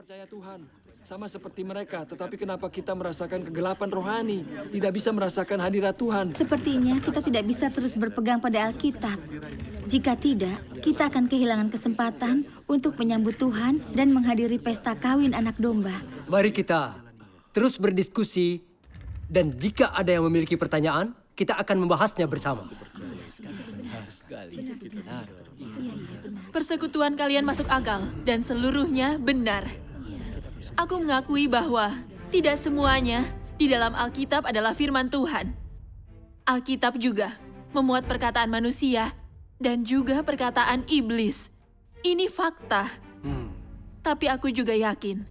percaya Tuhan, sama seperti mereka, tetapi kenapa kita merasakan kegelapan rohani, tidak bisa merasakan hadirat Tuhan? Sepertinya kita tidak bisa terus berpegang pada Alkitab. Jika tidak, kita akan kehilangan kesempatan untuk menyambut Tuhan dan menghadiri pesta kawin anak domba. Mari kita terus berdiskusi, dan jika ada yang memiliki pertanyaan, kita akan membahasnya bersama. Persekutuan kalian masuk akal dan seluruhnya benar. Aku mengakui bahwa tidak semuanya di dalam Alkitab adalah firman Tuhan. Alkitab juga memuat perkataan manusia dan juga perkataan iblis. Ini fakta. Tapi aku juga yakin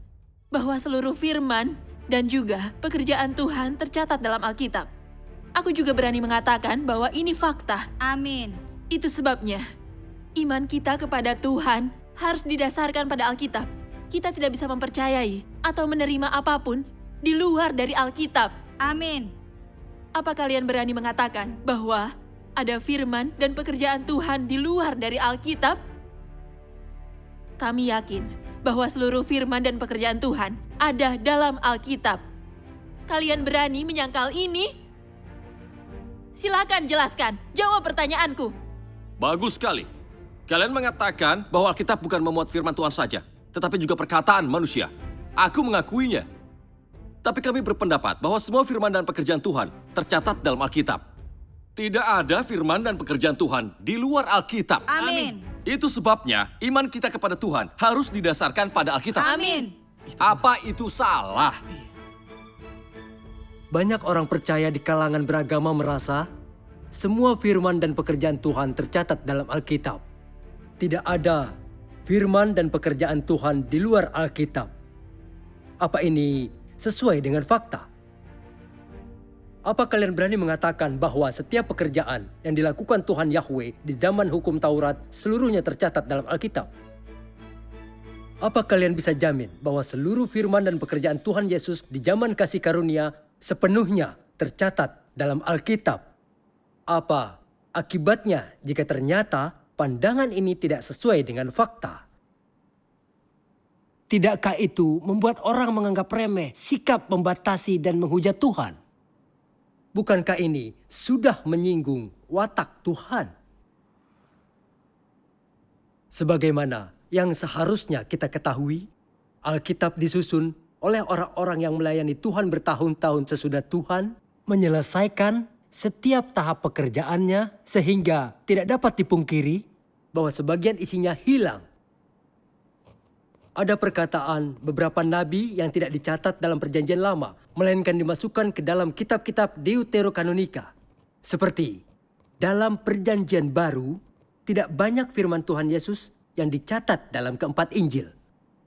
bahwa seluruh firman dan juga pekerjaan Tuhan tercatat dalam Alkitab. Aku juga berani mengatakan bahwa ini fakta. Amin. Itu sebabnya iman kita kepada Tuhan harus didasarkan pada Alkitab. Kita tidak bisa mempercayai atau menerima apapun di luar dari Alkitab. Amin. Apa kalian berani mengatakan bahwa ada firman dan pekerjaan Tuhan di luar dari Alkitab? Kami yakin bahwa seluruh firman dan pekerjaan Tuhan ada dalam Alkitab. Kalian berani menyangkal ini? Silakan jelaskan, jawab pertanyaanku. Bagus sekali. Kalian mengatakan bahwa Alkitab bukan memuat firman Tuhan saja, tetapi juga perkataan manusia. Aku mengakuinya. Tapi kami berpendapat bahwa semua firman dan pekerjaan Tuhan tercatat dalam Alkitab. Tidak ada firman dan pekerjaan Tuhan di luar Alkitab. Amin. Itu sebabnya iman kita kepada Tuhan harus didasarkan pada Alkitab. Amin. Apa itu salah? Banyak orang percaya di kalangan beragama merasa semua firman dan pekerjaan Tuhan tercatat dalam Alkitab. Tidak ada firman dan pekerjaan Tuhan di luar Alkitab. Apa ini sesuai dengan fakta? Apa kalian berani mengatakan bahwa setiap pekerjaan yang dilakukan Tuhan Yahweh di zaman hukum Taurat seluruhnya tercatat dalam Alkitab? Apa kalian bisa jamin bahwa seluruh firman dan pekerjaan Tuhan Yesus di zaman kasih karunia sepenuhnya tercatat dalam Alkitab? Apa akibatnya jika ternyata pandangan ini tidak sesuai dengan fakta? Tidakkah itu membuat orang menganggap remeh sikap membatasi dan menghujat Tuhan? Bukankah ini sudah menyinggung watak Tuhan? Sebagaimana yang seharusnya kita ketahui, Alkitab disusun oleh orang-orang yang melayani Tuhan bertahun-tahun sesudah Tuhan menyelesaikan setiap tahap pekerjaannya, sehingga tidak dapat dipungkiri bahwa sebagian isinya hilang. Ada perkataan beberapa nabi yang tidak dicatat dalam Perjanjian Lama, melainkan dimasukkan ke dalam kitab-kitab Deuterokanonika. Seperti dalam Perjanjian Baru, tidak banyak firman Tuhan Yesus yang dicatat dalam keempat Injil.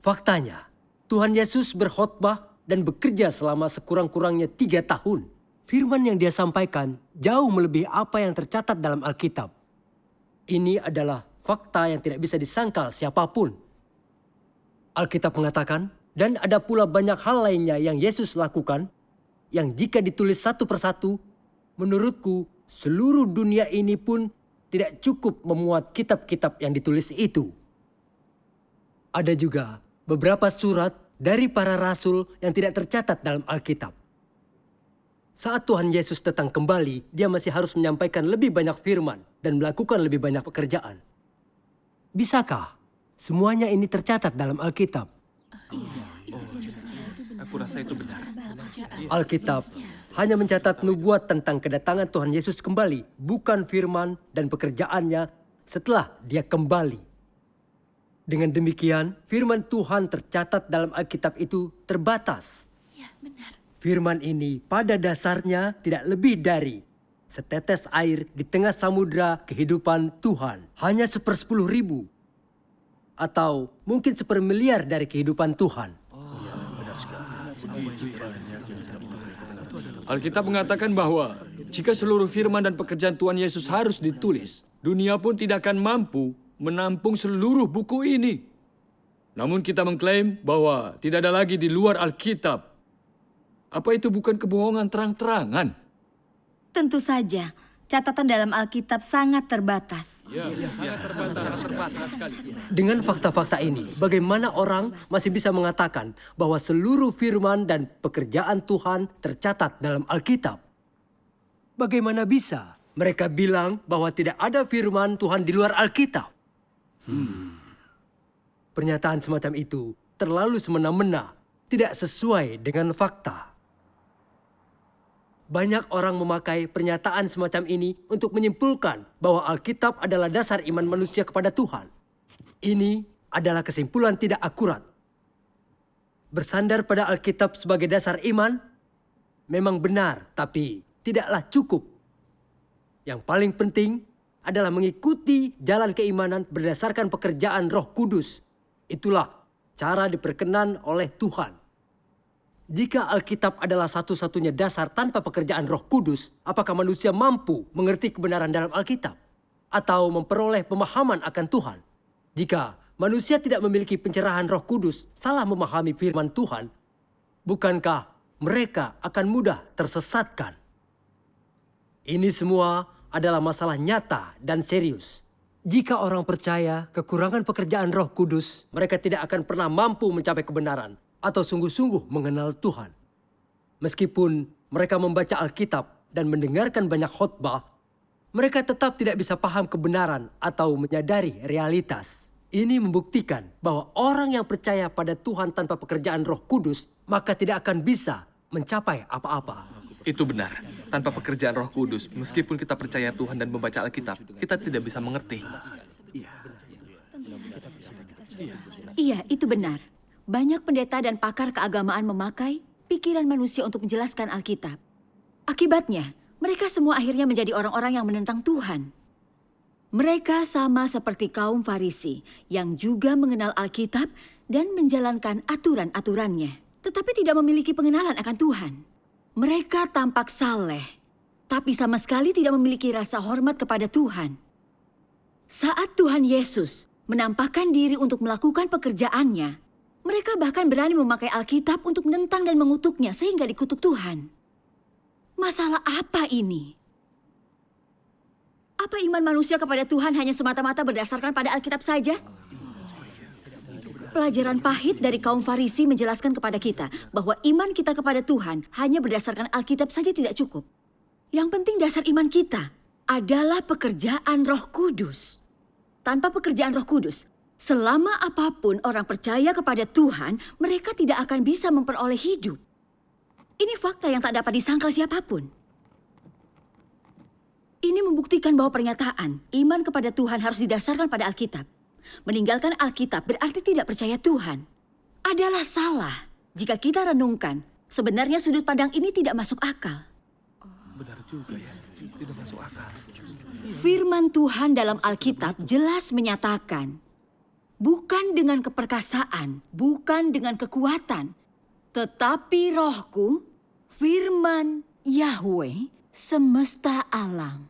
Faktanya, Tuhan Yesus berkhotbah dan bekerja selama sekurang-kurangnya 3 tahun. Firman yang dia sampaikan jauh melebihi apa yang tercatat dalam Alkitab. Ini adalah fakta yang tidak bisa disangkal siapapun. Alkitab mengatakan, dan ada pula banyak hal lainnya yang Yesus lakukan, yang jika ditulis satu persatu, menurutku seluruh dunia ini pun tidak cukup memuat kitab-kitab yang ditulis itu. Ada juga beberapa surat dari para rasul yang tidak tercatat dalam Alkitab. Saat Tuhan Yesus datang kembali, dia masih harus menyampaikan lebih banyak firman dan melakukan lebih banyak pekerjaan. Bisakah semuanya ini tercatat dalam Alkitab? Aku rasa itu benar. Alkitab hanya mencatat nubuat tentang kedatangan Tuhan Yesus kembali, bukan firman dan pekerjaannya setelah dia kembali. Dengan demikian, firman Tuhan tercatat dalam Alkitab itu terbatas. Ya, benar. Firman ini pada dasarnya tidak lebih dari setetes air di tengah samudra kehidupan Tuhan. Hanya 1/10.000 atau mungkin 1/1.000.000 dari kehidupan Tuhan. Alkitab mengatakan bahwa jika seluruh firman dan pekerjaan Tuhan Yesus harus ditulis, dunia pun tidak akan mampu menampung seluruh buku ini. Namun kita mengklaim bahwa tidak ada lagi di luar Alkitab. Apa itu bukan kebohongan terang-terangan? Tentu saja, Catatan dalam Alkitab sangat terbatas. Dengan fakta-fakta ini, bagaimana orang masih bisa mengatakan bahwa seluruh firman dan pekerjaan Tuhan tercatat dalam Alkitab? Bagaimana bisa mereka bilang bahwa tidak ada firman Tuhan di luar Alkitab? Pernyataan semacam itu terlalu semena-mena, tidak sesuai dengan fakta. Banyak orang memakai pernyataan semacam ini untuk menyimpulkan bahwa Alkitab adalah dasar iman manusia kepada Tuhan. Ini adalah kesimpulan tidak akurat. Bersandar pada Alkitab sebagai dasar iman memang benar, tapi tidaklah cukup. Yang paling penting adalah mengikuti jalan keimanan berdasarkan pekerjaan Roh Kudus. Itulah cara diperkenan oleh Tuhan. Jika Alkitab adalah satu-satunya dasar tanpa pekerjaan Roh Kudus, apakah manusia mampu mengerti kebenaran dalam Alkitab? Atau memperoleh pemahaman akan Tuhan? Jika manusia tidak memiliki pencerahan Roh Kudus, salah memahami firman Tuhan, bukankah mereka akan mudah tersesatkan? Ini semua adalah masalah nyata dan serius. Jika orang percaya kekurangan pekerjaan Roh Kudus, mereka tidak akan pernah mampu mencapai kebenaran atau sungguh-sungguh mengenal Tuhan. Meskipun mereka membaca Alkitab dan mendengarkan banyak khotbah, mereka tetap tidak bisa paham kebenaran atau menyadari realitas. Ini membuktikan bahwa orang yang percaya pada Tuhan tanpa pekerjaan Roh Kudus, maka tidak akan bisa mencapai apa-apa. Itu benar. Tanpa pekerjaan Roh Kudus, meskipun kita percaya Tuhan dan membaca Alkitab, kita tidak bisa mengerti. Iya, itu benar. Banyak pendeta dan pakar keagamaan memakai pikiran manusia untuk menjelaskan Alkitab. Akibatnya, mereka semua akhirnya menjadi orang-orang yang menentang Tuhan. Mereka sama seperti kaum Farisi yang juga mengenal Alkitab dan menjalankan aturan-aturannya, tetapi tidak memiliki pengenalan akan Tuhan. Mereka tampak saleh, tapi sama sekali tidak memiliki rasa hormat kepada Tuhan. Saat Tuhan Yesus menampakkan diri untuk melakukan pekerjaannya, mereka bahkan berani memakai Alkitab untuk menentang dan mengutuknya sehingga dikutuk Tuhan. Masalah apa ini? Apa iman manusia kepada Tuhan hanya semata-mata berdasarkan pada Alkitab saja? Pelajaran pahit dari kaum Farisi menjelaskan kepada kita bahwa iman kita kepada Tuhan hanya berdasarkan Alkitab saja tidak cukup. Yang penting dasar iman kita adalah pekerjaan Roh Kudus. Tanpa pekerjaan Roh Kudus, selama apapun orang percaya kepada Tuhan, mereka tidak akan bisa memperoleh hidup. Ini fakta yang tak dapat disangkal siapapun. Ini membuktikan bahwa pernyataan iman kepada Tuhan harus didasarkan pada Alkitab. Meninggalkan Alkitab berarti tidak percaya Tuhan. Adalah salah. Jika kita renungkan, sebenarnya sudut pandang ini tidak masuk akal. Benar juga ya, tidak masuk akal. Firman Tuhan dalam Alkitab jelas menyatakan, bukan dengan keperkasaan, bukan dengan kekuatan, tetapi Rohku, firman Yahweh, semesta alam.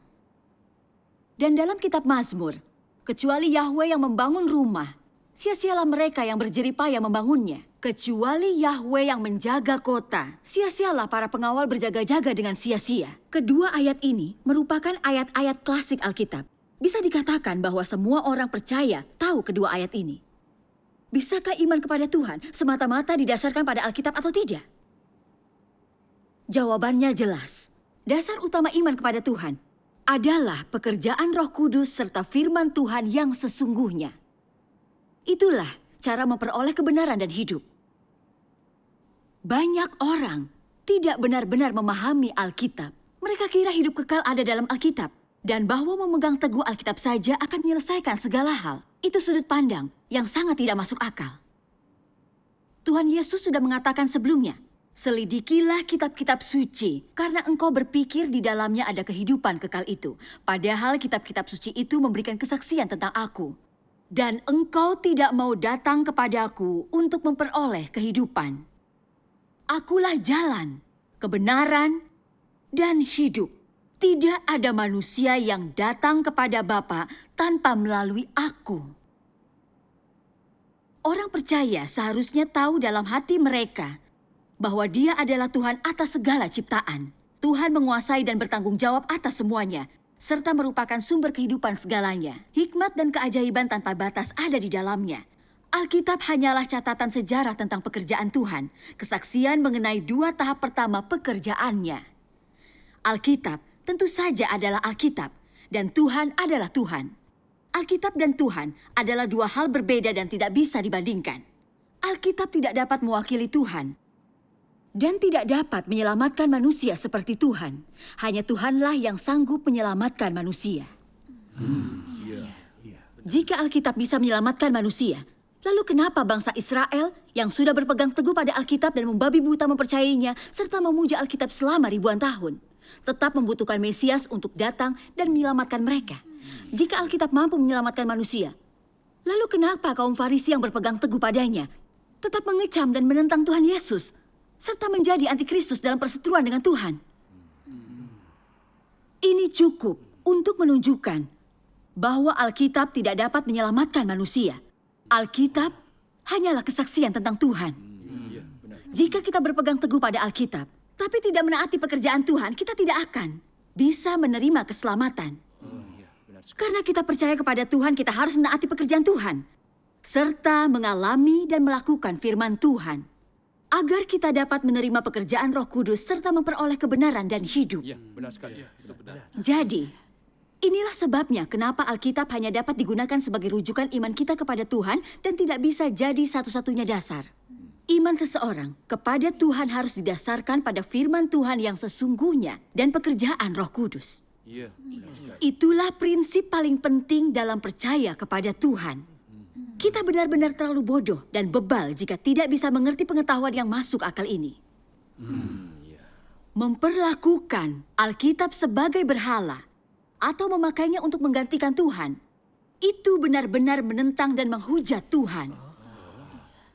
Dan dalam kitab Mazmur, kecuali Yahweh yang membangun rumah, sia-sialah mereka yang berjeripayah membangunnya. Kecuali Yahweh yang menjaga kota, sia-sialah para pengawal berjaga-jaga dengan sia-sia. Kedua ayat ini merupakan ayat-ayat klasik Alkitab. Bisa dikatakan bahwa semua orang percaya tahu kedua ayat ini. Bisakah iman kepada Tuhan semata-mata didasarkan pada Alkitab atau tidak? Jawabannya jelas. Dasar utama iman kepada Tuhan adalah pekerjaan Roh Kudus serta firman Tuhan yang sesungguhnya. Itulah cara memperoleh kebenaran dan hidup. Banyak orang tidak benar-benar memahami Alkitab. Mereka kira hidup kekal ada dalam Alkitab dan bahwa memegang teguh Alkitab saja akan menyelesaikan segala hal. Itu sudut pandang yang sangat tidak masuk akal. Tuhan Yesus sudah mengatakan sebelumnya, selidikilah kitab-kitab suci, karena engkau berpikir di dalamnya ada kehidupan kekal itu. Padahal kitab-kitab suci itu memberikan kesaksian tentang aku. Dan engkau tidak mau datang kepadaku untuk memperoleh kehidupan. Akulah jalan, kebenaran, dan hidup. Tidak ada manusia yang datang kepada Bapa tanpa melalui aku. Orang percaya seharusnya tahu dalam hati mereka bahwa Dia adalah Tuhan atas segala ciptaan. Tuhan menguasai dan bertanggung jawab atas semuanya. serta merupakan sumber kehidupan segalanya. Hikmat dan keajaiban tanpa batas ada di dalamnya. Alkitab hanyalah catatan sejarah tentang pekerjaan Tuhan, kesaksian mengenai 2 tahap pertama pekerjaannya. Alkitab tentu saja adalah Alkitab, dan Tuhan adalah Tuhan. Alkitab dan Tuhan adalah 2 hal berbeda dan tidak bisa dibandingkan. Alkitab tidak dapat mewakili Tuhan, dan tidak dapat menyelamatkan manusia seperti Tuhan. Hanya Tuhanlah yang sanggup menyelamatkan manusia. Jika Alkitab bisa menyelamatkan manusia, lalu kenapa bangsa Israel yang sudah berpegang teguh pada Alkitab dan membabi buta mempercayainya serta memuja Alkitab selama ribuan tahun, tetap membutuhkan Mesias untuk datang dan menyelamatkan mereka? Jika Alkitab mampu menyelamatkan manusia, lalu kenapa kaum Farisi yang berpegang teguh padanya tetap mengecam dan menentang Tuhan Yesus serta menjadi antikristus dalam perseteruan dengan Tuhan? Ini cukup untuk menunjukkan bahwa Alkitab tidak dapat menyelamatkan manusia. Alkitab hanyalah kesaksian tentang Tuhan. Jika kita berpegang teguh pada Alkitab, tapi tidak menaati pekerjaan Tuhan, kita tidak akan bisa menerima keselamatan. Karena kita percaya kepada Tuhan, kita harus menaati pekerjaan Tuhan, serta mengalami dan melakukan firman Tuhan, agar kita dapat menerima pekerjaan Roh Kudus serta memperoleh kebenaran dan hidup. Ya, benar sekali. Benar. Jadi, inilah sebabnya kenapa Alkitab hanya dapat digunakan sebagai rujukan iman kita kepada Tuhan dan tidak bisa jadi satu-satunya dasar. Iman seseorang kepada Tuhan harus didasarkan pada firman Tuhan yang sesungguhnya dan pekerjaan Roh Kudus. Iya, benar sekali. Itulah prinsip paling penting dalam percaya kepada Tuhan. Kita benar-benar terlalu bodoh dan bebal jika tidak bisa mengerti pengetahuan yang masuk akal ini. Memperlakukan Alkitab sebagai berhala atau memakainya untuk menggantikan Tuhan, itu benar-benar menentang dan menghujat Tuhan.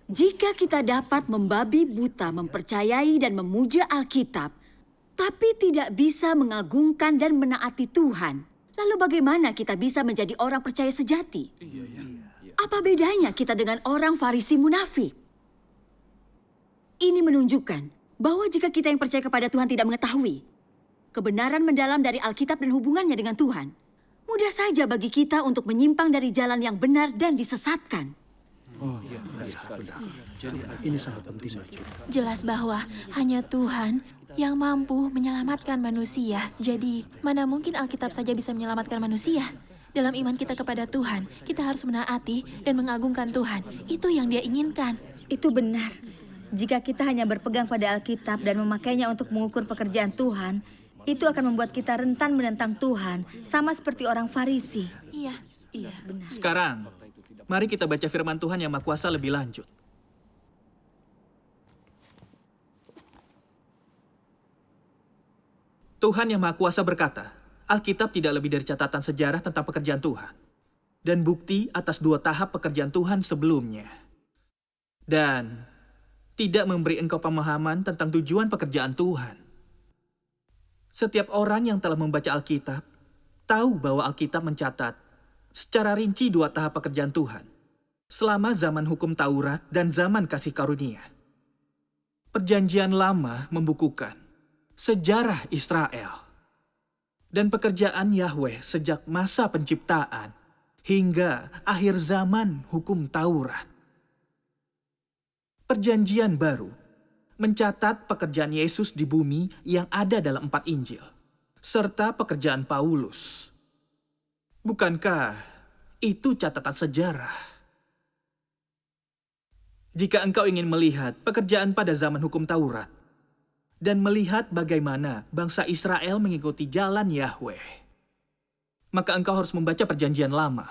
Jika kita dapat membabi buta mempercayai dan memuja Alkitab, tapi tidak bisa mengagungkan dan menaati Tuhan, lalu bagaimana kita bisa menjadi orang percaya sejati? Apa bedanya kita dengan orang Farisi munafik? Ini menunjukkan bahwa jika kita yang percaya kepada Tuhan tidak mengetahui kebenaran mendalam dari Alkitab dan hubungannya dengan Tuhan, mudah saja bagi kita untuk menyimpang dari jalan yang benar dan disesatkan. Ini sangat penting bagi kita. Jelas bahwa hanya Tuhan yang mampu menyelamatkan manusia. Jadi, mana mungkin Alkitab saja bisa menyelamatkan manusia? Dalam iman kita kepada Tuhan, kita harus menaati dan mengagungkan Tuhan. Itu yang Dia inginkan. Itu benar. Jika kita hanya berpegang pada Alkitab dan memakainya untuk mengukur pekerjaan Tuhan, itu akan membuat kita rentan menentang Tuhan, sama seperti orang Farisi. Iya. Benar. Sekarang, mari kita baca firman Tuhan yang Maha Kuasa lebih lanjut. Tuhan yang Maha Kuasa berkata, Alkitab tidak lebih dari catatan sejarah tentang pekerjaan Tuhan, dan bukti atas 2 tahap pekerjaan Tuhan sebelumnya. Dan tidak memberi engkau pemahaman tentang tujuan pekerjaan Tuhan. Setiap orang yang telah membaca Alkitab, tahu bahwa Alkitab mencatat secara rinci 2 tahap pekerjaan Tuhan, selama zaman hukum Taurat dan zaman kasih karunia. Perjanjian Lama membukukan sejarah Israel dan pekerjaan Yahweh sejak masa penciptaan hingga akhir zaman hukum Taurat. Perjanjian Baru mencatat pekerjaan Yesus di bumi yang ada dalam 4 Injil, serta pekerjaan Paulus. Bukankah itu catatan sejarah? Jika engkau ingin melihat pekerjaan pada zaman hukum Taurat, dan melihat bagaimana bangsa Israel mengikuti jalan Yahweh, maka engkau harus membaca Perjanjian Lama.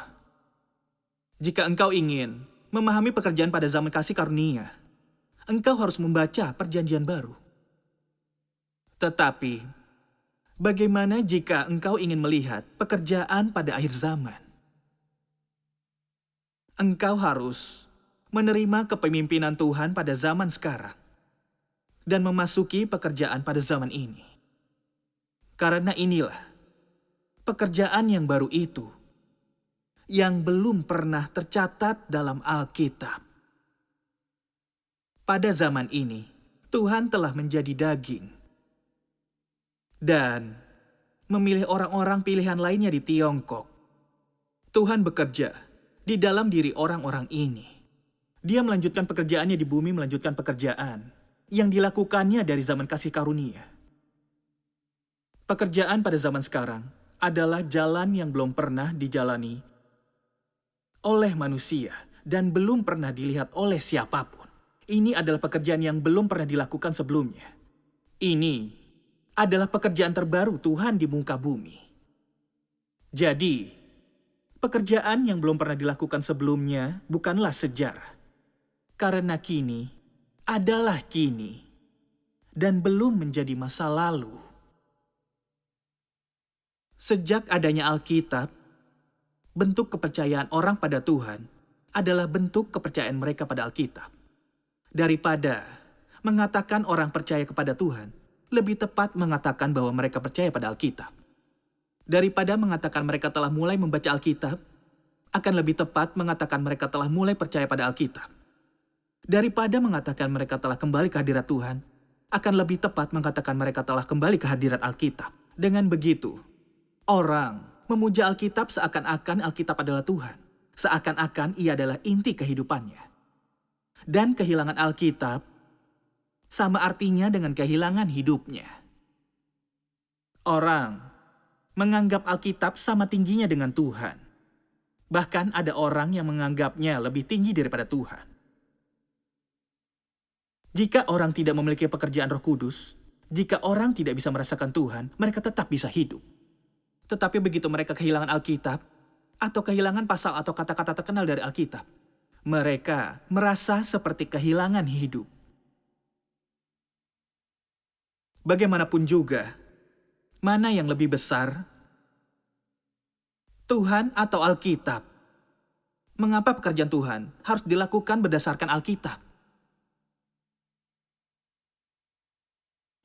Jika engkau ingin memahami pekerjaan pada zaman kasih karunia, engkau harus membaca Perjanjian Baru. Tetapi, bagaimana jika engkau ingin melihat pekerjaan pada akhir zaman? Engkau harus menerima kepemimpinan Tuhan pada zaman sekarang dan memasuki pekerjaan pada zaman ini. Karena inilah pekerjaan yang baru itu yang belum pernah tercatat dalam Alkitab. Pada zaman ini, Tuhan telah menjadi daging dan memilih orang-orang pilihan lainnya di Tiongkok. Tuhan bekerja di dalam diri orang-orang ini. Dia melanjutkan pekerjaannya di bumi, melanjutkan pekerjaan yang dilakukannya dari zaman kasih karunia. Pekerjaan pada zaman sekarang adalah jalan yang belum pernah dijalani oleh manusia dan belum pernah dilihat oleh siapapun. Ini adalah pekerjaan yang belum pernah dilakukan sebelumnya. Ini adalah pekerjaan terbaru Tuhan di muka bumi. Jadi, pekerjaan yang belum pernah dilakukan sebelumnya bukanlah sejarah. Karena kini adalah kini dan belum menjadi masa lalu. Sejak adanya Alkitab, bentuk kepercayaan orang pada Tuhan adalah bentuk kepercayaan mereka pada Alkitab. Daripada mengatakan orang percaya kepada Tuhan, lebih tepat mengatakan bahwa mereka percaya pada Alkitab. Daripada mengatakan mereka telah mulai membaca Alkitab, akan lebih tepat mengatakan mereka telah mulai percaya pada Alkitab. Daripada mengatakan mereka telah kembali ke hadirat Tuhan, akan lebih tepat mengatakan mereka telah kembali ke hadirat Alkitab. Dengan begitu, orang memuja Alkitab seakan-akan Alkitab adalah Tuhan. Seakan-akan ia adalah inti kehidupannya. Dan kehilangan Alkitab sama artinya dengan kehilangan hidupnya. Orang menganggap Alkitab sama tingginya dengan Tuhan. Bahkan ada orang yang menganggapnya lebih tinggi daripada Tuhan. Jika orang tidak memiliki pekerjaan Roh Kudus, jika orang tidak bisa merasakan Tuhan, mereka tetap bisa hidup. Tetapi begitu mereka kehilangan Alkitab, atau kehilangan pasal atau kata-kata terkenal dari Alkitab, mereka merasa seperti kehilangan hidup. Bagaimanapun juga, mana yang lebih besar, Tuhan atau Alkitab? Mengapa pekerjaan Tuhan harus dilakukan berdasarkan Alkitab?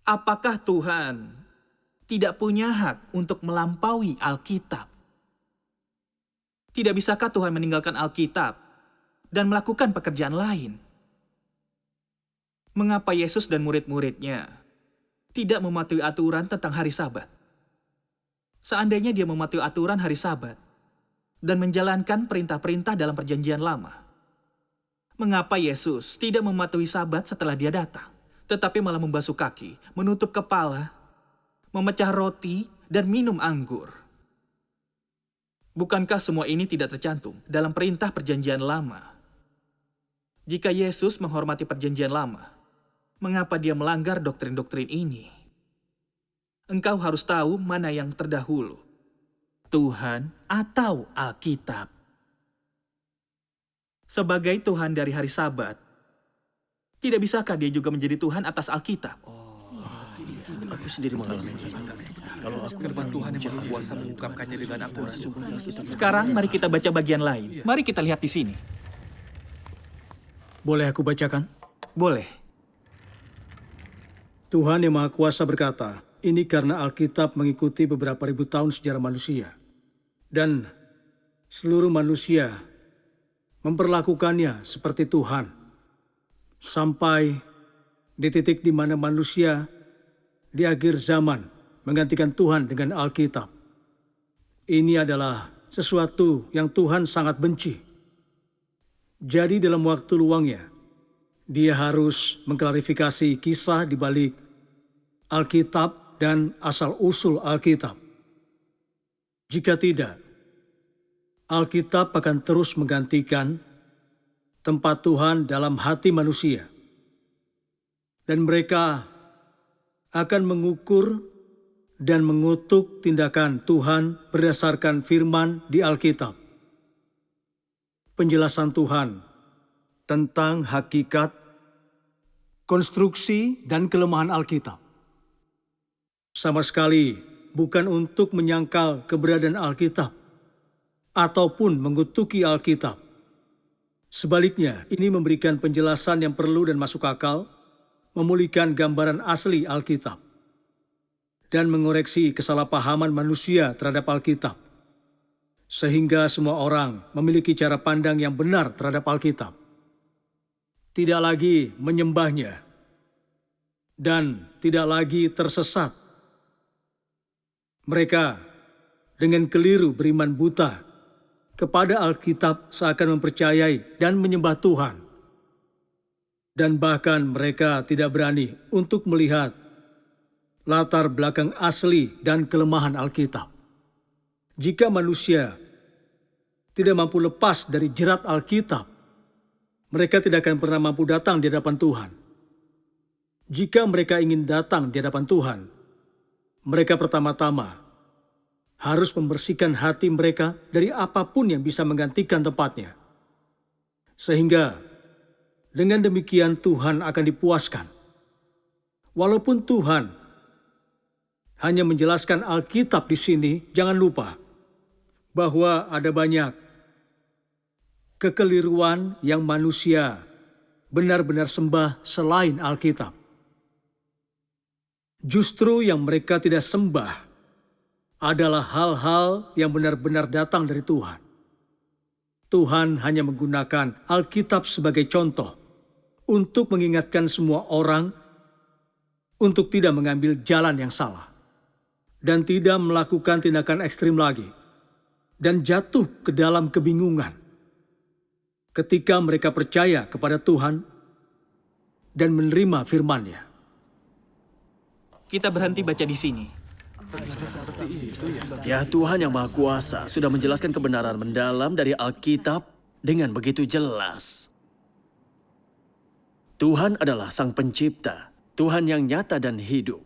Apakah Tuhan tidak punya hak untuk melampaui Alkitab? Tidak bisakah Tuhan meninggalkan Alkitab dan melakukan pekerjaan lain? Mengapa Yesus dan murid-muridnya tidak mematuhi aturan tentang hari Sabat? Seandainya dia mematuhi aturan hari Sabat dan menjalankan perintah-perintah dalam perjanjian lama, mengapa Yesus tidak mematuhi Sabat setelah dia datang, tetapi malah membasuh kaki, menutup kepala, memecah roti, dan minum anggur? Bukankah semua ini tidak tercantum dalam perintah perjanjian lama? Jika Yesus menghormati perjanjian lama, mengapa dia melanggar doktrin-doktrin ini? Engkau harus tahu mana yang terdahulu, Tuhan atau Alkitab. Sebagai Tuhan dari hari Sabat, tidak bisakah dia juga menjadi Tuhan atas Alkitab? Aku sendiri mengalami Firman Tuhan yang maha kuasa mengungkapkannya dengan akurat. Sekarang mari kita baca bagian lain. Mari kita lihat di sini. Boleh aku bacakan? Boleh. Tuhan yang Maha Kuasa berkata, ini karena Alkitab mengikuti beberapa ribu tahun sejarah manusia. Dan seluruh manusia memperlakukannya seperti Tuhan. Sampai di titik di mana manusia di akhir zaman menggantikan Tuhan dengan Alkitab. Ini adalah sesuatu yang Tuhan sangat benci. Jadi dalam waktu luangnya, dia harus mengklarifikasi kisah di balik Alkitab dan asal-usul Alkitab. Jika tidak, Alkitab akan terus menggantikan tempat Tuhan dalam hati manusia. Dan mereka akan mengukur dan mengutuk tindakan Tuhan berdasarkan firman di Alkitab. Penjelasan Tuhan tentang hakikat, konstruksi, dan kelemahan Alkitab. Sama sekali bukan untuk menyangkal keberadaan Alkitab ataupun mengutuki Alkitab. Sebaliknya, ini memberikan penjelasan yang perlu dan masuk akal, memulihkan gambaran asli Alkitab, dan mengoreksi kesalahpahaman manusia terhadap Alkitab, sehingga semua orang memiliki cara pandang yang benar terhadap Alkitab. Tidak lagi menyembahnya, dan tidak lagi tersesat. Mereka dengan keliru beriman buta kepada Alkitab seakan mempercayai dan menyembah Tuhan. Dan bahkan mereka tidak berani untuk melihat latar belakang asli dan kelemahan Alkitab. Jika manusia tidak mampu lepas dari jerat Alkitab, mereka tidak akan pernah mampu datang di hadapan Tuhan. Jika mereka ingin datang di hadapan Tuhan, mereka pertama-tama harus membersihkan hati mereka dari apapun yang bisa menggantikan tempatnya. Sehingga dengan demikian Tuhan akan dipuaskan. Walaupun Tuhan hanya menjelaskan Alkitab di sini, jangan lupa bahwa ada banyak kekeliruan yang manusia benar-benar sembah selain Alkitab. Justru yang mereka tidak sembah adalah hal-hal yang benar-benar datang dari Tuhan. Tuhan hanya menggunakan Alkitab sebagai contoh untuk mengingatkan semua orang untuk tidak mengambil jalan yang salah dan tidak melakukan tindakan ekstrim lagi dan jatuh ke dalam kebingungan ketika mereka percaya kepada Tuhan dan menerima firman-Nya. Kita berhenti baca di sini. Ya, Tuhan yang Maha Kuasa sudah menjelaskan kebenaran mendalam dari Alkitab dengan begitu jelas. Tuhan adalah Sang Pencipta, Tuhan yang nyata dan hidup.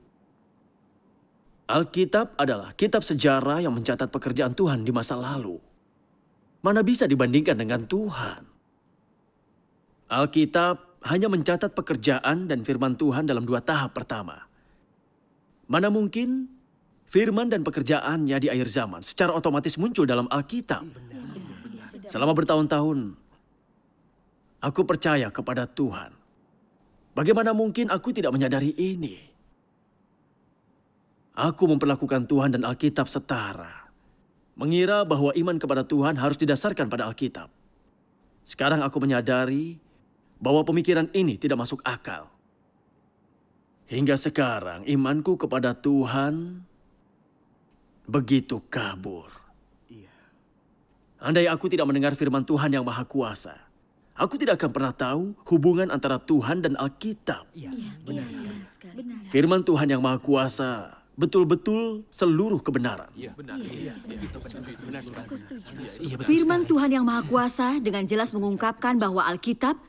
Alkitab adalah kitab sejarah yang mencatat pekerjaan Tuhan di masa lalu. Mana bisa dibandingkan dengan Tuhan? Alkitab hanya mencatat pekerjaan dan firman Tuhan dalam 2 tahap pertama. Mana mungkin firman dan pekerjaannya di akhir zaman secara otomatis muncul dalam Alkitab. Selama bertahun-tahun, aku percaya kepada Tuhan. Bagaimana mungkin aku tidak menyadari ini? Aku memperlakukan Tuhan dan Alkitab setara. Mengira bahwa iman kepada Tuhan harus didasarkan pada Alkitab. Sekarang aku menyadari bahwa pemikiran ini tidak masuk akal. Hingga sekarang imanku kepada Tuhan begitu kabur. Andai aku tidak mendengar firman Tuhan yang Maha Kuasa, aku tidak akan pernah tahu hubungan antara Tuhan dan Alkitab. Benar sekali. Firman Tuhan yang Maha Kuasa betul-betul seluruh kebenaran. Firman Tuhan yang Maha Kuasa dengan jelas mengungkapkan bahwa Alkitab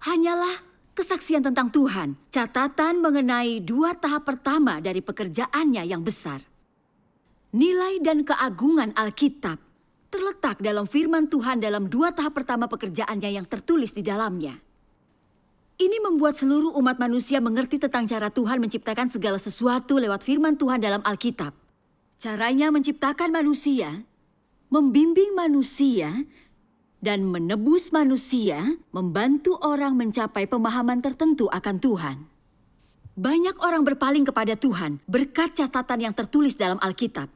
hanyalah kesaksian tentang Tuhan, catatan mengenai 2 tahap pertama dari pekerjaannya yang besar. Nilai dan keagungan Alkitab terletak dalam firman Tuhan dalam 2 tahap pertama pekerjaannya yang tertulis di dalamnya. Ini membuat seluruh umat manusia mengerti tentang cara Tuhan menciptakan segala sesuatu lewat firman Tuhan dalam Alkitab. Caranya menciptakan manusia, membimbing manusia, dan menebus manusia, membantu orang mencapai pemahaman tertentu akan Tuhan. Banyak orang berpaling kepada Tuhan berkat catatan yang tertulis dalam Alkitab.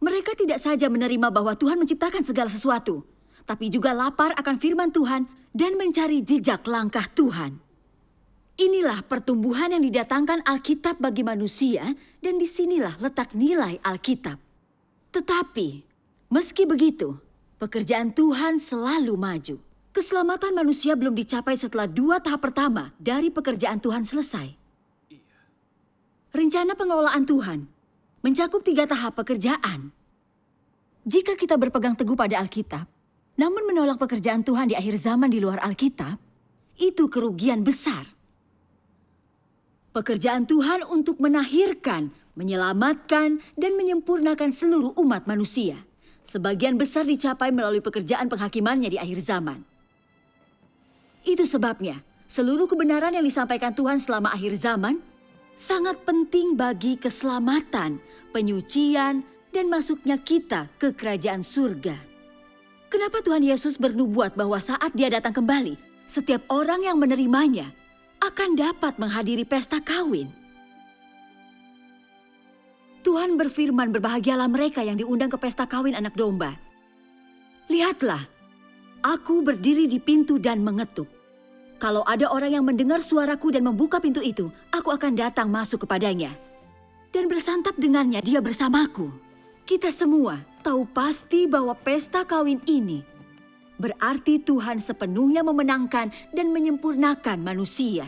Mereka tidak saja menerima bahwa Tuhan menciptakan segala sesuatu, tapi juga lapar akan firman Tuhan dan mencari jejak langkah Tuhan. Inilah pertumbuhan yang didatangkan Alkitab bagi manusia, dan disinilah letak nilai Alkitab. Tetapi, meski begitu, pekerjaan Tuhan selalu maju. Keselamatan manusia belum dicapai setelah 2 tahap pertama dari pekerjaan Tuhan selesai. Rencana pengelolaan Tuhan mencakup 3 tahap pekerjaan. Jika kita berpegang teguh pada Alkitab, namun menolak pekerjaan Tuhan di akhir zaman di luar Alkitab, itu kerugian besar. Pekerjaan Tuhan untuk menahirkan, menyelamatkan, dan menyempurnakan seluruh umat manusia. Sebagian besar dicapai melalui pekerjaan penghakimannya di akhir zaman. Itu sebabnya, seluruh kebenaran yang disampaikan Tuhan selama akhir zaman sangat penting bagi keselamatan, penyucian, dan masuknya kita ke kerajaan surga. Kenapa Tuhan Yesus bernubuat bahwa saat Dia datang kembali, setiap orang yang menerimanya akan dapat menghadiri pesta kawin? Tuhan berfirman, berbahagialah mereka yang diundang ke pesta kawin anak domba. Lihatlah, aku berdiri di pintu dan mengetuk. Kalau ada orang yang mendengar suaraku dan membuka pintu itu, aku akan datang masuk kepadanya. dan bersantap dengannya dia bersamaku. Kita semua tahu pasti bahwa pesta kawin ini berarti Tuhan sepenuhnya memenangkan dan menyempurnakan manusia.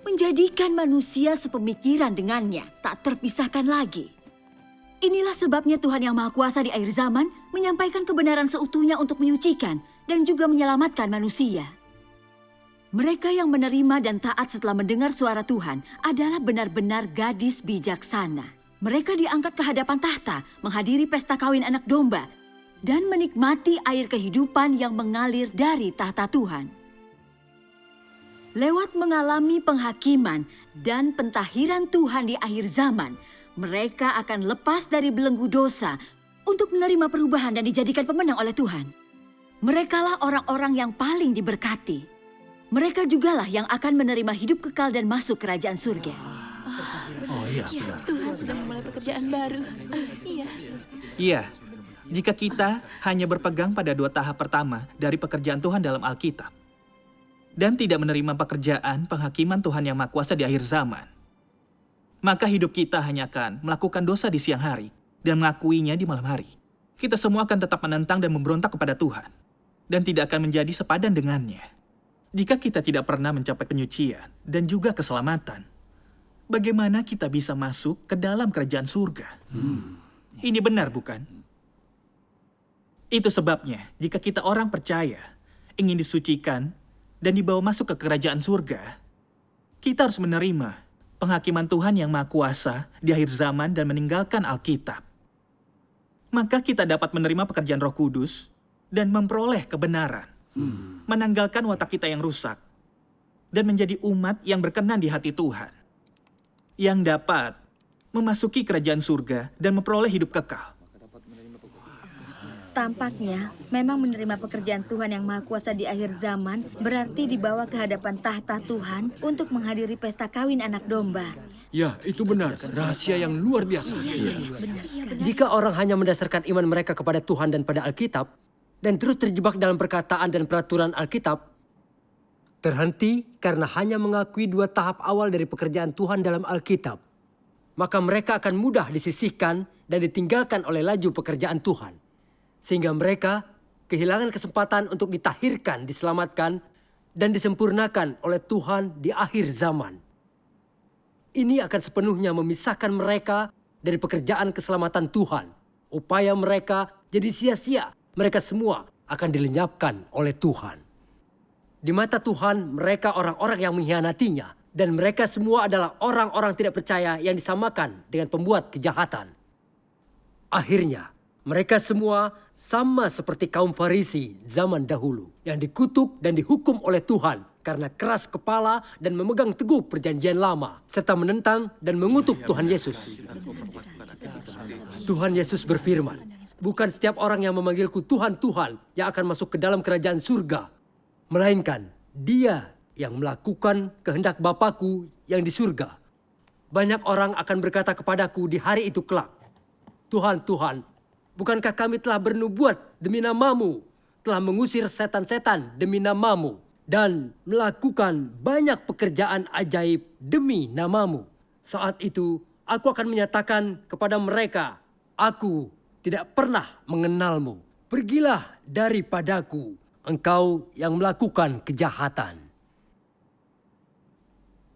Menjadikan manusia sepemikiran dengannya, tak terpisahkan lagi. Inilah sebabnya Tuhan yang Maha Kuasa di akhir zaman menyampaikan kebenaran seutuhnya untuk menyucikan dan juga menyelamatkan manusia. Mereka yang menerima dan taat setelah mendengar suara Tuhan adalah benar-benar gadis bijaksana. Mereka diangkat ke hadapan tahta, menghadiri pesta kawin anak domba, dan menikmati air kehidupan yang mengalir dari tahta Tuhan. Lewat mengalami penghakiman dan pentahiran Tuhan di akhir zaman, mereka akan lepas dari belenggu dosa untuk menerima perubahan dan dijadikan pemenang oleh Tuhan. Merekalah orang-orang yang paling diberkati. Mereka jugalah yang akan menerima hidup kekal dan masuk kerajaan surga. Oh iya, Ya, Tuhan sedang memulai pekerjaan baru. Iya. Iya, jika kita hanya berpegang pada 2 tahap pertama dari pekerjaan Tuhan dalam Alkitab, dan tidak menerima pekerjaan penghakiman Tuhan yang Maha Kuasa di akhir zaman, maka hidup kita hanya akan melakukan dosa di siang hari dan mengakuinya di malam hari. Kita semua akan tetap menentang dan memberontak kepada Tuhan, dan tidak akan menjadi sepadan dengannya. Jika kita tidak pernah mencapai penyucian dan juga keselamatan, bagaimana kita bisa masuk ke dalam kerajaan surga? Ini benar, bukan? Itu sebabnya, jika kita orang percaya, ingin disucikan, dan dibawa masuk ke kerajaan surga, kita harus menerima penghakiman Tuhan yang Maha Kuasa di akhir zaman dan meninggalkan Alkitab. Maka kita dapat menerima pekerjaan Roh Kudus dan memperoleh kebenaran, menanggalkan watak kita yang rusak, dan menjadi umat yang berkenan di hati Tuhan, yang dapat memasuki kerajaan surga dan memperoleh hidup kekal. Tampaknya memang menerima pekerjaan Tuhan yang Maha Kuasa di akhir zaman berarti dibawa ke hadapan tahta Tuhan untuk menghadiri pesta kawin anak domba. Ya, itu benar. Rahasia yang luar biasa. Jika orang hanya mendasarkan iman mereka kepada Tuhan dan pada Alkitab, dan terus terjebak dalam perkataan dan peraturan Alkitab, terhenti karena hanya mengakui 2 tahap awal dari pekerjaan Tuhan dalam Alkitab, maka mereka akan mudah disisihkan dan ditinggalkan oleh laju pekerjaan Tuhan. Sehingga mereka kehilangan kesempatan untuk ditahirkan, diselamatkan, dan disempurnakan oleh Tuhan di akhir zaman. Ini akan sepenuhnya memisahkan mereka dari pekerjaan keselamatan Tuhan. Upaya mereka jadi sia-sia. Mereka semua akan dilenyapkan oleh Tuhan. Di mata Tuhan, mereka orang-orang yang mengkhianatinya. Dan mereka semua adalah orang-orang tidak percaya yang disamakan dengan pembuat kejahatan. Akhirnya, mereka semua sama seperti kaum Farisi zaman dahulu yang dikutuk dan dihukum oleh Tuhan karena keras kepala dan memegang teguh perjanjian lama serta menentang dan mengutuk Tuhan Yesus. Tuhan Yesus berfirman, "Bukan setiap orang yang memanggilku Tuhan, Tuhan yang akan masuk ke dalam kerajaan surga, melainkan dia yang melakukan kehendak Bapa-Ku yang di surga. Banyak orang akan berkata kepadaku di hari itu kelak, Tuhan, Tuhan, bukankah kami telah bernubuat demi nama-Mu, telah mengusir setan-setan demi nama-Mu, dan melakukan banyak pekerjaan ajaib demi nama-Mu? Saat itu, aku akan menyatakan kepada mereka, aku tidak pernah mengenal-Mu. Pergilah daripadaku, engkau yang melakukan kejahatan."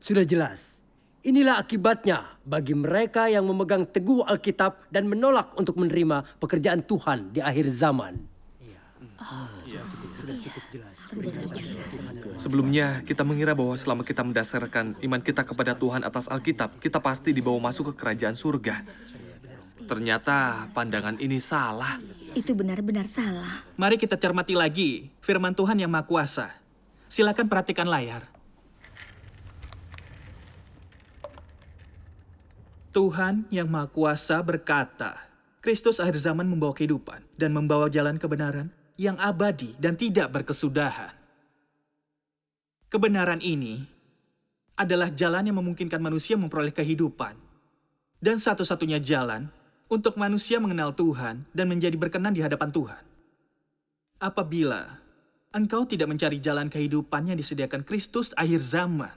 Sudah jelas, inilah akibatnya bagi mereka yang memegang teguh Alkitab dan menolak untuk menerima pekerjaan Tuhan di akhir zaman. Sebelumnya, kita mengira bahwa selama kita mendasarkan iman kita kepada Tuhan atas Alkitab, kita pasti dibawa masuk ke kerajaan surga. Ternyata pandangan ini salah. Itu benar-benar salah. Mari kita cermati lagi firman Tuhan yang Maha Kuasa. Silakan perhatikan layar. Tuhan yang Maha Kuasa berkata, Kristus akhir zaman membawa kehidupan dan membawa jalan kebenaran yang abadi dan tidak berkesudahan. Kebenaran ini adalah jalan yang memungkinkan manusia memperoleh kehidupan dan satu-satunya jalan untuk manusia mengenal Tuhan dan menjadi berkenan di hadapan Tuhan. Apabila engkau tidak mencari jalan kehidupan yang disediakan Kristus akhir zaman,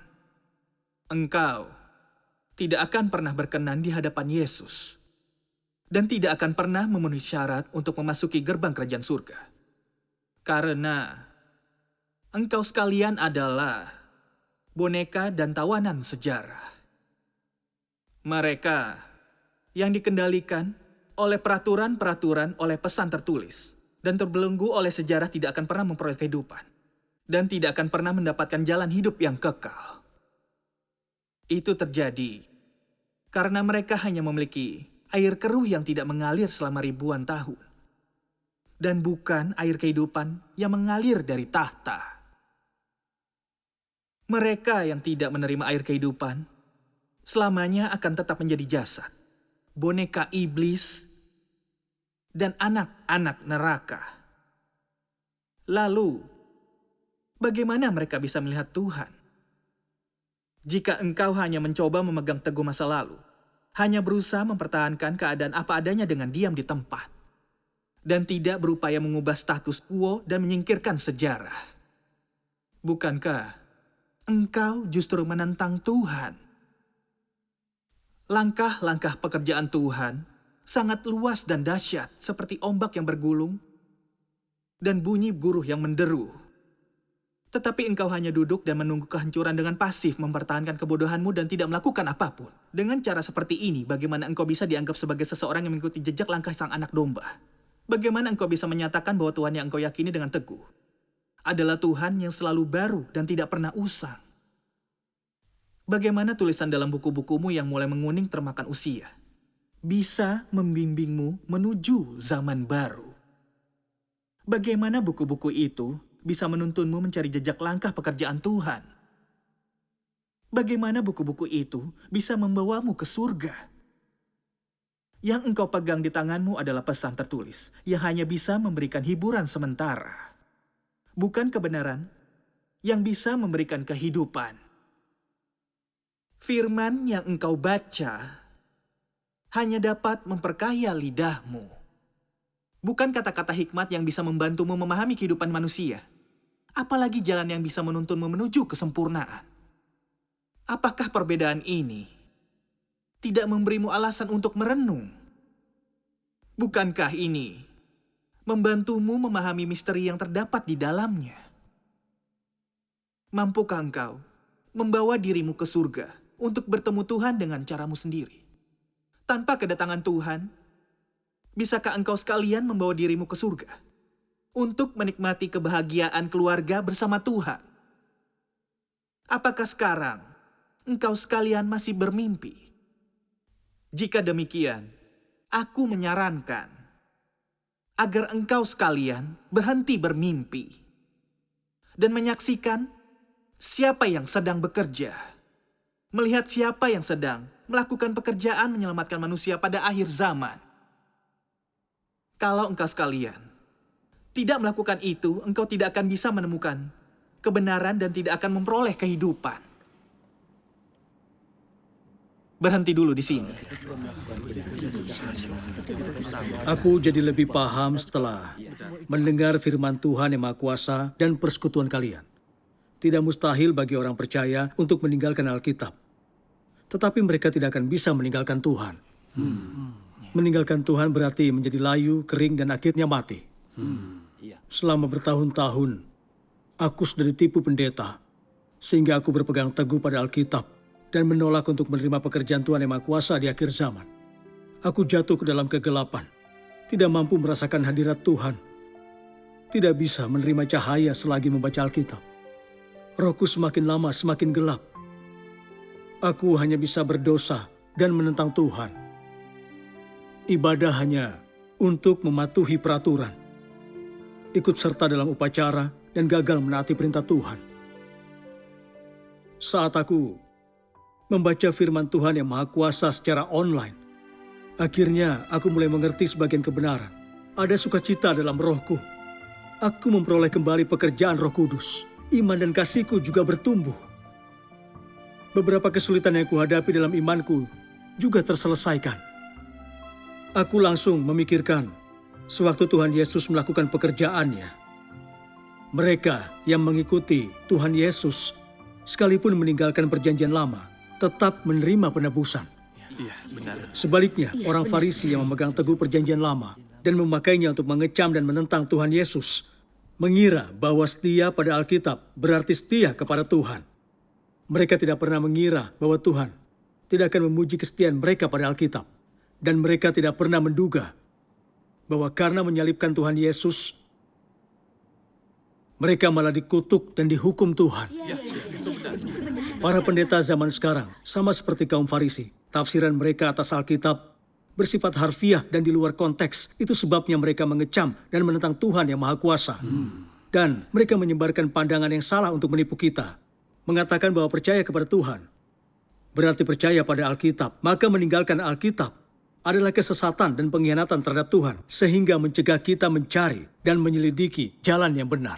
engkau tidak akan pernah berkenan di hadapan Yesus dan tidak akan pernah memenuhi syarat untuk memasuki gerbang kerajaan surga. Karena engkau sekalian adalah boneka dan tawanan sejarah. Mereka yang dikendalikan oleh peraturan-peraturan, oleh pesan tertulis, dan terbelenggu oleh sejarah tidak akan pernah memperoleh kehidupan, dan tidak akan pernah mendapatkan jalan hidup yang kekal. Itu terjadi karena mereka hanya memiliki air keruh yang tidak mengalir selama ribuan tahun, dan bukan air kehidupan yang mengalir dari tahta. Mereka yang tidak menerima air kehidupan selamanya akan tetap menjadi jasad, boneka iblis, dan anak-anak neraka. Lalu, bagaimana mereka bisa melihat Tuhan? Jika engkau hanya mencoba memegang teguh masa lalu, hanya berusaha mempertahankan keadaan apa adanya dengan diam di tempat, dan tidak berupaya mengubah status quo dan menyingkirkan sejarah. Bukankah engkau justru menentang Tuhan? Langkah-langkah pekerjaan Tuhan sangat luas dan dahsyat, seperti ombak yang bergulung dan bunyi guruh yang menderu. Tetapi engkau hanya duduk dan menunggu kehancuran dengan pasif, mempertahankan kebodohanmu dan tidak melakukan apapun. Dengan cara seperti ini, bagaimana engkau bisa dianggap sebagai seseorang yang mengikuti jejak langkah sang anak domba? Bagaimana engkau bisa menyatakan bahwa Tuhan yang engkau yakini dengan teguh adalah Tuhan yang selalu baru dan tidak pernah usang? Bagaimana tulisan dalam buku-bukumu yang mulai menguning termakan usia bisa membimbingmu menuju zaman baru? Bagaimana buku-buku itu bisa menuntunmu mencari jejak langkah pekerjaan Tuhan? Bagaimana buku-buku itu bisa membawamu ke surga? Yang engkau pegang di tanganmu adalah pesan tertulis yang hanya bisa memberikan hiburan sementara, bukan kebenaran yang bisa memberikan kehidupan. Firman yang engkau baca hanya dapat memperkaya lidahmu, bukan kata-kata hikmat yang bisa membantumu memahami kehidupan manusia, apalagi jalan yang bisa menuntunmu menuju kesempurnaan. Apakah perbedaan ini tidak memberimu alasan untuk merenung? Bukankah ini membantumu memahami misteri yang terdapat di dalamnya? Mampukah engkau membawa dirimu ke surga untuk bertemu Tuhan dengan caramu sendiri? Tanpa kedatangan Tuhan, bisakah engkau sekalian membawa dirimu ke surga untuk menikmati kebahagiaan keluarga bersama Tuhan? Apakah sekarang engkau sekalian masih bermimpi? Jika demikian, aku menyarankan agar engkau sekalian berhenti bermimpi dan menyaksikan siapa yang sedang bekerja, melihat siapa yang sedang melakukan pekerjaan menyelamatkan manusia pada akhir zaman. Kalau engkau sekalian tidak melakukan itu, engkau tidak akan bisa menemukan kebenaran dan tidak akan memperoleh kehidupan. Berhenti dulu di sini. Aku jadi lebih paham setelah mendengar firman Tuhan yang Maha Kuasa dan persekutuan kalian. Tidak mustahil bagi orang percaya untuk meninggalkan Alkitab. Tetapi mereka tidak akan bisa meninggalkan Tuhan. Meninggalkan Tuhan berarti menjadi layu, kering, dan akhirnya mati. Selama bertahun-tahun, aku sudah ditipu pendeta, sehingga aku berpegang teguh pada Alkitab dan menolak untuk menerima pekerjaan Tuhan yang Maha Kuasa di akhir zaman. Aku jatuh ke dalam kegelapan, tidak mampu merasakan hadirat Tuhan, tidak bisa menerima cahaya selagi membaca Alkitab. Rohku semakin lama semakin gelap. Aku hanya bisa berdosa dan menentang Tuhan. Ibadah hanya untuk mematuhi peraturan, ikut serta dalam upacara, dan gagal menaati perintah Tuhan. Saat aku membaca firman Tuhan yang Maha Kuasa secara online, akhirnya aku mulai mengerti sebagian kebenaran. Ada sukacita dalam rohku. Aku memperoleh kembali pekerjaan Roh Kudus. Iman dan kasihku juga bertumbuh. Beberapa kesulitan yang kuhadapi dalam imanku juga terselesaikan. Aku langsung memikirkan sewaktu Tuhan Yesus melakukan pekerjaannya. Mereka yang mengikuti Tuhan Yesus, sekalipun meninggalkan perjanjian lama, tetap menerima penebusan. Iya, benar. Sebaliknya, orang Farisi yang memegang teguh perjanjian lama dan memakainya untuk mengecam dan menentang Tuhan Yesus, mengira bahwa setia pada Alkitab berarti setia kepada Tuhan. Mereka tidak pernah mengira bahwa Tuhan tidak akan memuji kesetiaan mereka pada Alkitab. Dan mereka tidak pernah menduga bahwa karena menyalibkan Tuhan Yesus, mereka malah dikutuk dan dihukum Tuhan. Para pendeta zaman sekarang, sama seperti kaum Farisi, tafsiran mereka atas Alkitab bersifat harfiah dan di luar konteks. Itu sebabnya mereka mengecam dan menentang Tuhan yang Maha Kuasa. Dan mereka menyebarkan pandangan yang salah untuk menipu kita. Mengatakan bahwa percaya kepada Tuhan berarti percaya pada Alkitab, maka meninggalkan Alkitab adalah kesesatan dan pengkhianatan terhadap Tuhan, sehingga mencegah kita mencari dan menyelidiki jalan yang benar.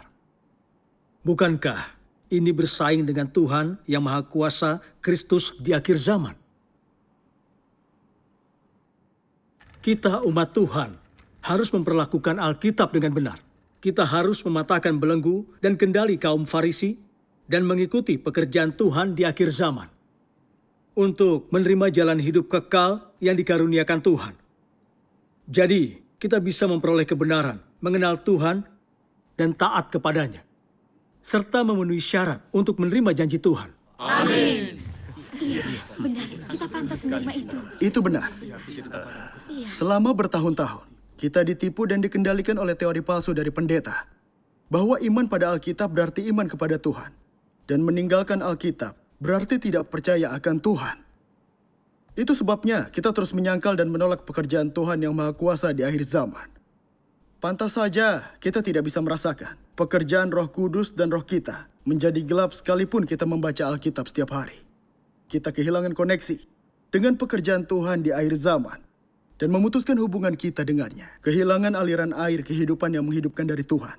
Bukankah ini bersaing dengan Tuhan yang Maha Kuasa, Kristus di akhir zaman? Kita umat Tuhan harus memperlakukan Alkitab dengan benar. Kita harus mematahkan belenggu dan kendali kaum Farisi dan mengikuti pekerjaan Tuhan di akhir zaman untuk menerima jalan hidup kekal yang dikaruniakan Tuhan. Jadi, kita bisa memperoleh kebenaran, mengenal Tuhan, dan taat kepadanya, serta memenuhi syarat untuk menerima janji Tuhan. Amin. Iya, benar. Kita pantas menerima itu. Itu benar. Selama bertahun-tahun, kita ditipu dan dikendalikan oleh teori palsu dari pendeta, bahwa iman pada Alkitab berarti iman kepada Tuhan, dan meninggalkan Alkitab berarti tidak percaya akan Tuhan. Itu sebabnya kita terus menyangkal dan menolak pekerjaan Tuhan yang Maha Kuasa di akhir zaman. Pantas saja kita tidak bisa merasakan pekerjaan Roh Kudus dan roh kita menjadi gelap sekalipun kita membaca Alkitab setiap hari. Kita kehilangan koneksi dengan pekerjaan Tuhan di akhir zaman dan memutuskan hubungan kita dengannya. Kehilangan aliran air kehidupan yang menghidupkan dari Tuhan.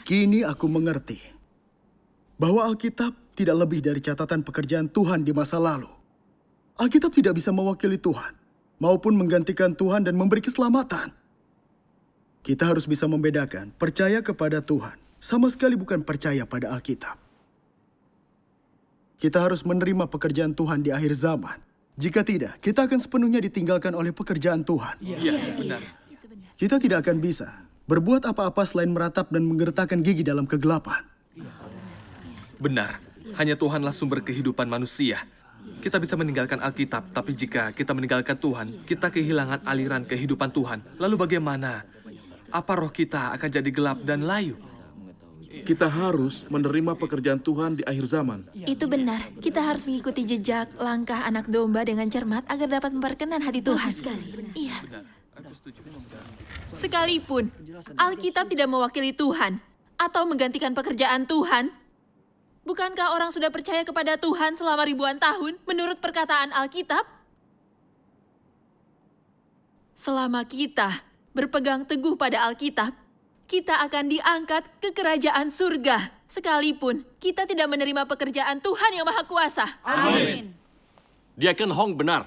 Kini aku mengerti bahwa Alkitab tidak lebih dari catatan pekerjaan Tuhan di masa lalu. Alkitab tidak bisa mewakili Tuhan, maupun menggantikan Tuhan dan memberi keselamatan. Kita harus bisa membedakan percaya kepada Tuhan, sama sekali bukan percaya pada Alkitab. Kita harus menerima pekerjaan Tuhan di akhir zaman. Jika tidak, kita akan sepenuhnya ditinggalkan oleh pekerjaan Tuhan. Iya, benar. Kita tidak akan bisa berbuat apa-apa selain meratap dan menggertakkan gigi dalam kegelapan. Benar, hanya Tuhanlah sumber kehidupan manusia. Kita bisa meninggalkan Alkitab, tapi jika kita meninggalkan Tuhan, kita kehilangan aliran kehidupan Tuhan. Lalu bagaimana? Apa roh kita akan jadi gelap dan layu? Kita harus menerima pekerjaan Tuhan di akhir zaman. Itu benar. Kita harus mengikuti jejak langkah anak domba dengan cermat agar dapat memperkenan hati Tuhan. Iya. Sekalipun Alkitab tidak mewakili Tuhan atau menggantikan pekerjaan Tuhan, bukankah orang sudah percaya kepada Tuhan selama ribuan tahun menurut perkataan Alkitab? Selama kita berpegang teguh pada Alkitab, kita akan diangkat ke kerajaan surga, sekalipun kita tidak menerima pekerjaan Tuhan yang Maha Kuasa. Amin. Diakon Hong benar.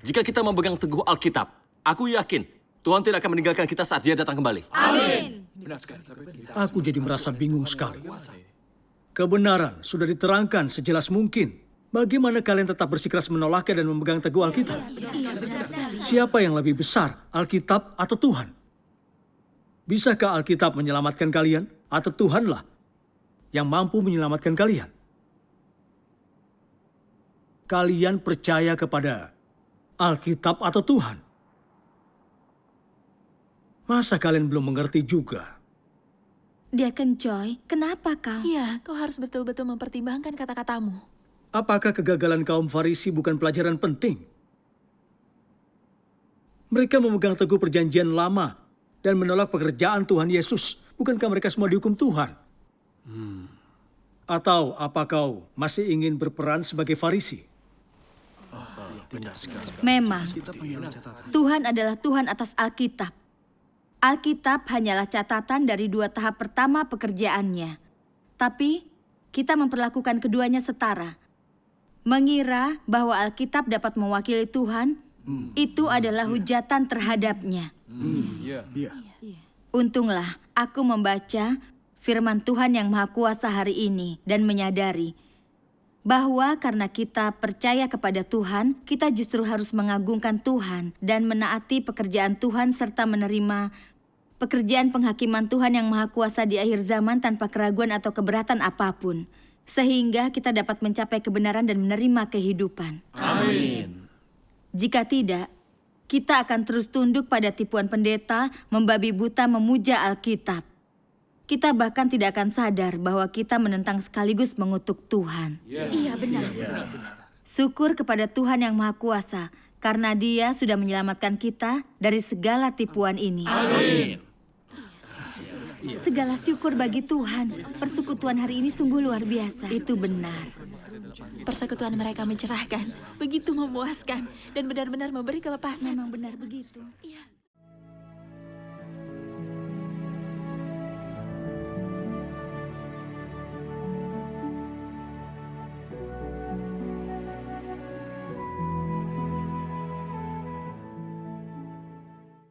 Jika kita memegang teguh Alkitab, aku yakin Tuhan tidak akan meninggalkan kita saat Dia datang kembali. Amin. Aku jadi merasa bingung sekali. Kebenaran sudah diterangkan sejelas mungkin. Bagaimana kalian tetap bersikeras menolaknya dan memegang teguh Alkitab? Siapa yang lebih besar, Alkitab atau Tuhan? Bisakah Alkitab menyelamatkan kalian atau Tuhanlah yang mampu menyelamatkan kalian? Kalian percaya kepada Alkitab atau Tuhan? Masa kalian belum mengerti juga? Diakon Choi, kenapa kau? Iya, kau harus betul-betul mempertimbangkan kata-katamu. Apakah kegagalan kaum Farisi bukan pelajaran penting? Mereka memegang teguh perjanjian lama dan menolak pekerjaan Tuhan Yesus. Bukankah mereka semua dihukum Tuhan? Atau apa kau masih ingin berperan sebagai Farisi? Memang, Tuhan adalah Tuhan atas Alkitab. Alkitab hanyalah catatan dari 2 tahap pertama pekerjaannya. Tapi, kita memperlakukan keduanya setara. Mengira bahwa Alkitab dapat mewakili Tuhan, itu adalah hujatan terhadapnya. Untunglah aku membaca firman Tuhan yang Maha Kuasa hari ini dan menyadari bahwa karena kita percaya kepada Tuhan, kita justru harus mengagungkan Tuhan dan menaati pekerjaan Tuhan serta menerima pekerjaan penghakiman Tuhan yang Maha Kuasa di akhir zaman tanpa keraguan atau keberatan apapun, sehingga kita dapat mencapai kebenaran dan menerima kehidupan. Amin. Jika tidak, kita akan terus tunduk pada tipuan pendeta, membabi buta memuja Alkitab. Kita bahkan tidak akan sadar bahwa kita menentang sekaligus mengutuk Tuhan. Iya, benar. Syukur kepada Tuhan yang Maha Kuasa, karena Dia sudah menyelamatkan kita dari segala tipuan ini. Amin. Segala syukur bagi Tuhan. Persekutuan hari ini sungguh luar biasa. Itu benar. Persekutuan mereka mencerahkan, begitu memuaskan, dan benar-benar memberi kelepasan. Memang benar begitu. Iya.